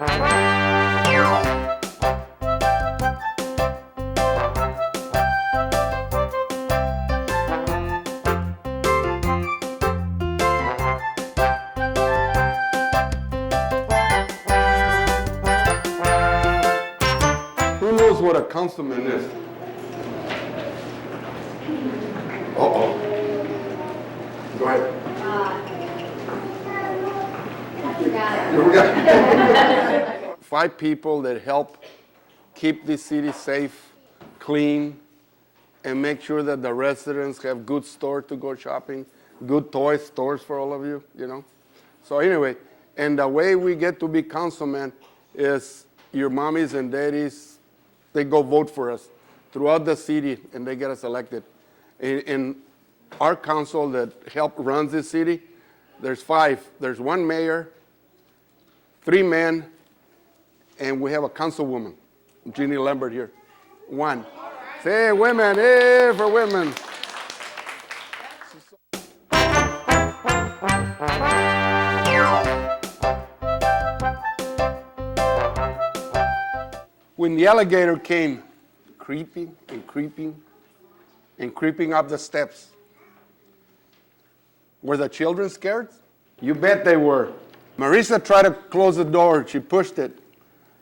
Who knows what a councilman is? Uh-oh. Go ahead. I forgot. 5 people that help keep the city safe, clean, and make sure that the residents have good stores to go shopping, good toy stores for all of you, you know. So anyway, and the way we get to be councilmen is your mommies and daddies, they go vote for us throughout the city, and they get us elected. In our council that runs this city, there's 5. There's 1 mayor, 3 men, and we have a councilwoman, Jeannie Lambert here. 1. Say women, hey for women. When the alligator came creeping and creeping and creeping up the steps, were the children scared? You bet they were. Marisa tried to close the door. She pushed it.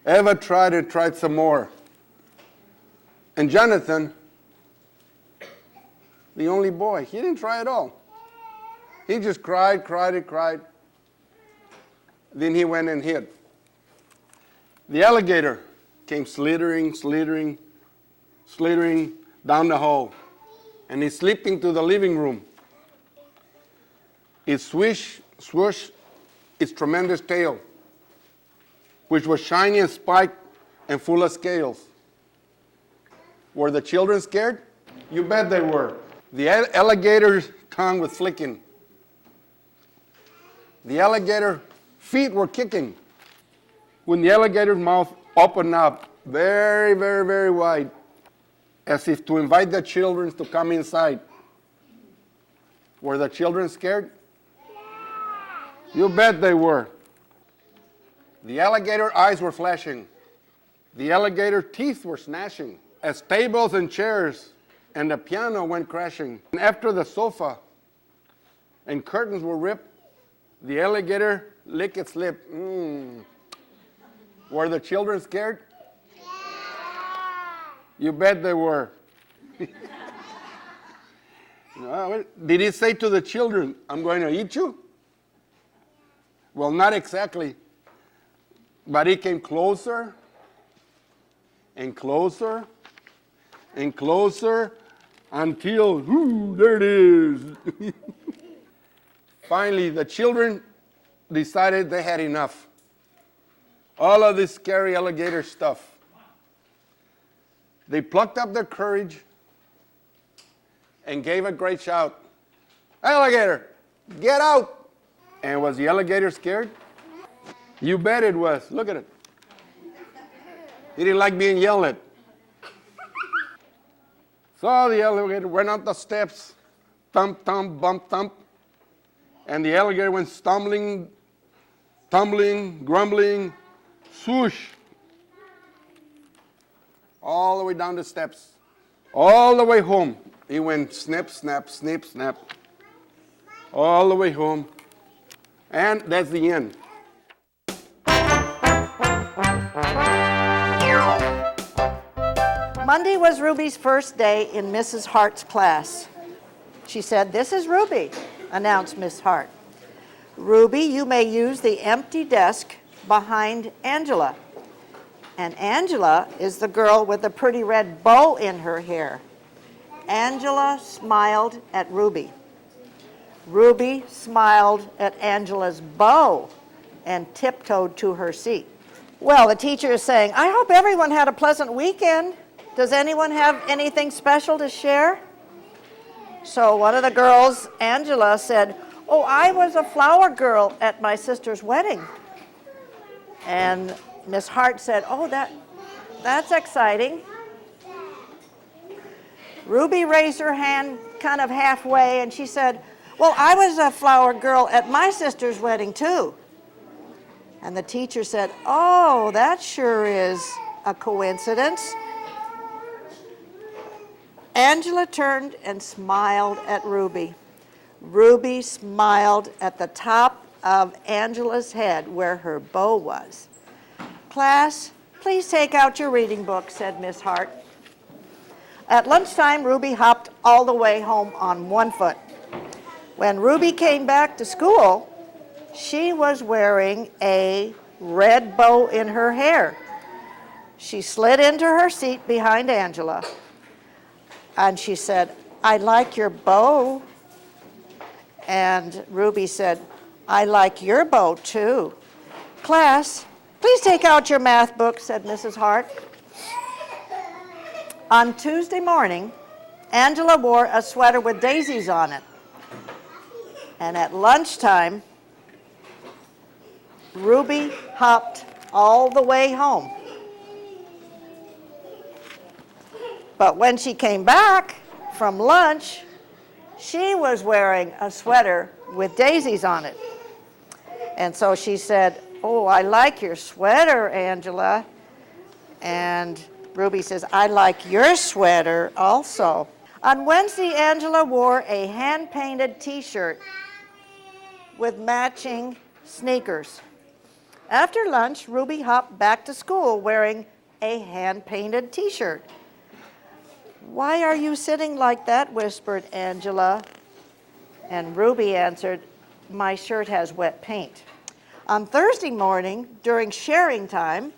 Eva tried some more. And Jonathan, the only boy, he didn't try at all. He just cried. Then he went and hid. The alligator came slithering down the hall. And he's slipping to the living room. It swooshed its tremendous tail, which was shiny and spiked and full of scales. Were the children scared? You bet they were. The alligator's tongue was flicking. The alligator's feet were kicking. When the alligator's mouth opened up very, very, very wide, as if to invite the children to come inside. Were the children scared? You bet they were. The alligator eyes were flashing. The alligator teeth were gnashing as tables and chairs and the piano went crashing. And after the sofa and curtains were ripped, the alligator licked its lip. Were the children scared? You bet they were. Did he say to the children, I'm going to eat you? Well, not exactly. But he came closer and closer and closer until, there it is. Finally, the children decided they had enough. All of this scary alligator stuff. They plucked up their courage and gave a great shout. Alligator, get out! And was the alligator scared? You bet it was. Look at it. He didn't like being yelled at. So the alligator went up the steps, thump, thump, bump, thump. And the alligator went stumbling, tumbling, grumbling, swoosh. All the way down the steps. All the way home. He went snip, snap, snip, snap. All the way home. And that's the end. Monday was Ruby's first day in Mrs. Hart's class. She said, "This is Ruby," announced Miss Hart. "Ruby, you may use the empty desk behind Angela." And Angela is the girl with the pretty red bow in her hair. Angela smiled at Ruby. Ruby smiled at Angela's bow and tiptoed to her seat. Well, the teacher is saying, "I hope everyone had a pleasant weekend. Does anyone have anything special to share?" So one of the girls, Angela, said, "Oh, I was a flower girl at my sister's wedding." And Miss Hart said, "Oh, that's exciting." Ruby raised her hand kind of halfway, and she said, "Well, I was a flower girl at my sister's wedding, too." And the teacher said, "Oh, that sure is a coincidence." Angela turned and smiled at Ruby. Ruby smiled at the top of Angela's head where her bow was. "Class, please take out your reading book," said Miss Hart. At lunchtime, Ruby hopped all the way home on one foot. When Ruby came back to school, she was wearing a red bow in her hair. She slid into her seat behind Angela, and she said, "I like your bow." And Ruby said, "I like your bow too." "Class, please take out your math book," said Mrs. Hart. On Tuesday morning, Angela wore a sweater with daisies on it. And at lunchtime, Ruby hopped all the way home. But when she came back from lunch, she was wearing a sweater with daisies on it. And so she said, "Oh, I like your sweater, Angela." And Ruby says, "I like your sweater also." On Wednesday, Angela wore a hand-painted t-shirt with matching sneakers. After lunch, Ruby hopped back to school wearing a hand-painted t-shirt. "Why are you sitting like that?" whispered Angela. And Ruby answered, "My shirt has wet paint." On Thursday morning, during sharing time,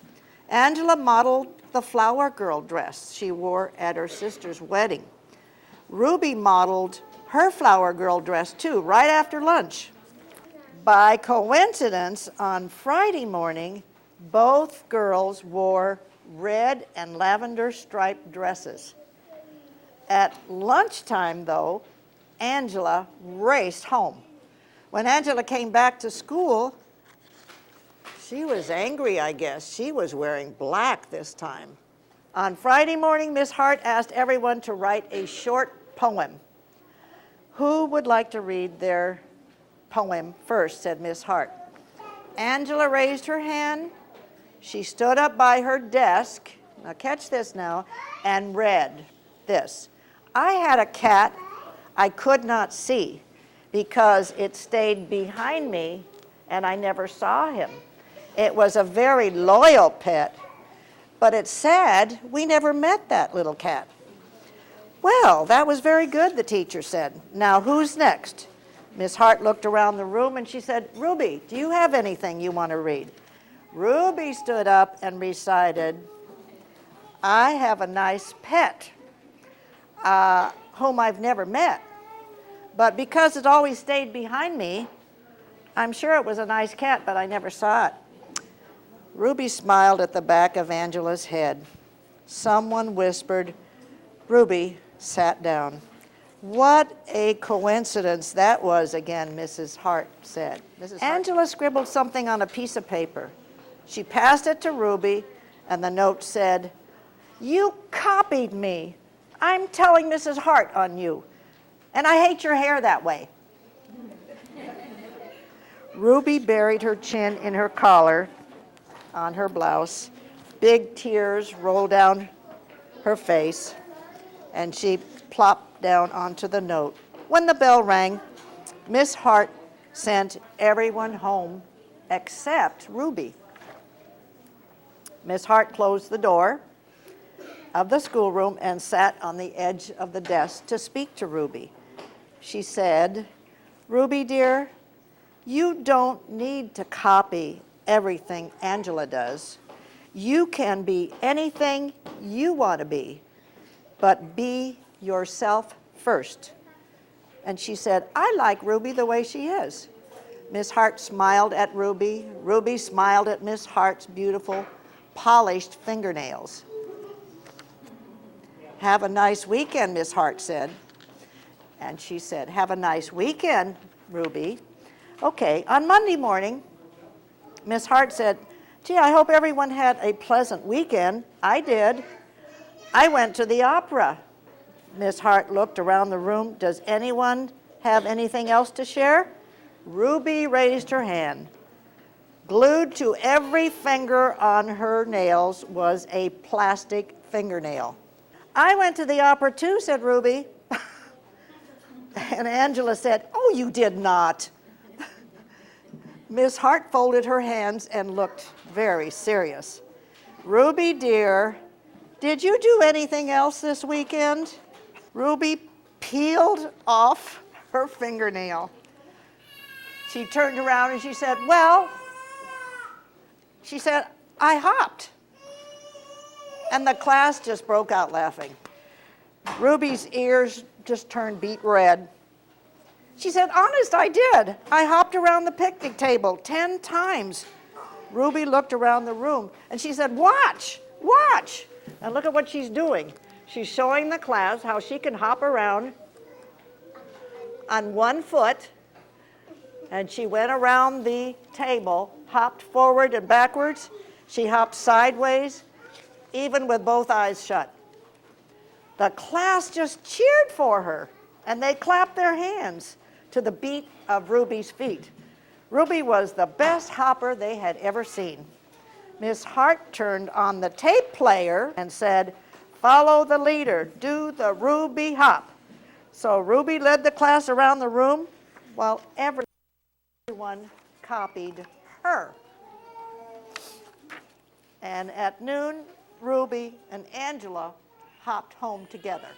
Angela modeled the flower girl dress she wore at her sister's wedding. Ruby modeled her flower girl dress too, right after lunch. By coincidence, on Friday morning, both girls wore red and lavender striped dresses. At lunchtime, though, Angela raced home. When Angela came back to school, she was angry, I guess. She was wearing black this time. On Friday morning, Miss Hart asked everyone to write a short poem. "Who would like to read their poem first?" said Miss Hart. Angela raised her hand. She stood up by her desk, now catch this now, and read this. "I had a cat I could not see because it stayed behind me and I never saw him. It was a very loyal pet, but it's sad we never met that little cat." "Well, that was very good," the teacher said. "Now who's next?" Miss Hart looked around the room and she said, "Ruby, do you have anything you want to read?" Ruby stood up and recited, "I have a nice pet whom I've never met, but because it always stayed behind me, I'm sure it was a nice cat, but I never saw it." Ruby smiled at the back of Angela's head. Someone whispered. Ruby sat down. "What a coincidence that was again," Mrs. Hart said. Angela scribbled something on a piece of paper. She passed it to Ruby, and the note said, "You copied me. I'm telling Mrs. Hart on you, and I hate your hair that way." Ruby buried her chin in her collar on her blouse. Big tears rolled down her face, and she plopped down onto the note. When the bell rang, Miss Hart sent everyone home except Ruby. Miss Hart closed the door of the schoolroom and sat on the edge of the desk to speak to Ruby. She said, "Ruby, dear, you don't need to copy everything Angela does. You can be anything you want to be, but be yourself first." And she said, "I like Ruby the way she is." Miss Hart smiled at Ruby. Ruby smiled at Miss Hart's beautiful, polished fingernails. "Have a nice weekend," Miss Hart said. And she said, "Have a nice weekend, Ruby." Okay, on Monday morning, Miss Hart said, "Gee, I hope everyone had a pleasant weekend." "I did. I went to the opera." Miss Hart looked around the room. "Does anyone have anything else to share?" Ruby raised her hand. Glued to every finger on her nails was a plastic fingernail. I went to the opera too, said Ruby. And Angela said, oh, you did not. Miss Hart folded her hands and looked very serious. Ruby, dear, did you do anything else this weekend? Ruby peeled off her fingernail. She turned around and she said, well, she said, I hopped. And the class just broke out laughing. Ruby's ears just turned beet red. She said, honest, I did. I hopped around the picnic table 10 times. Ruby looked around the room and she said, watch, watch. And look at what she's doing. She's showing the class how she can hop around on one foot, and she went around the table, hopped forward and backwards. She hopped sideways, even with both eyes shut. The class just cheered for her, and they clapped their hands to the beat of Ruby's feet. Ruby was the best hopper they had ever seen. Miss Hart turned on the tape player and said, follow the leader, do the Ruby hop. So Ruby led the class around the room while everyone copied her. And at noon, Ruby and Angela hopped home together.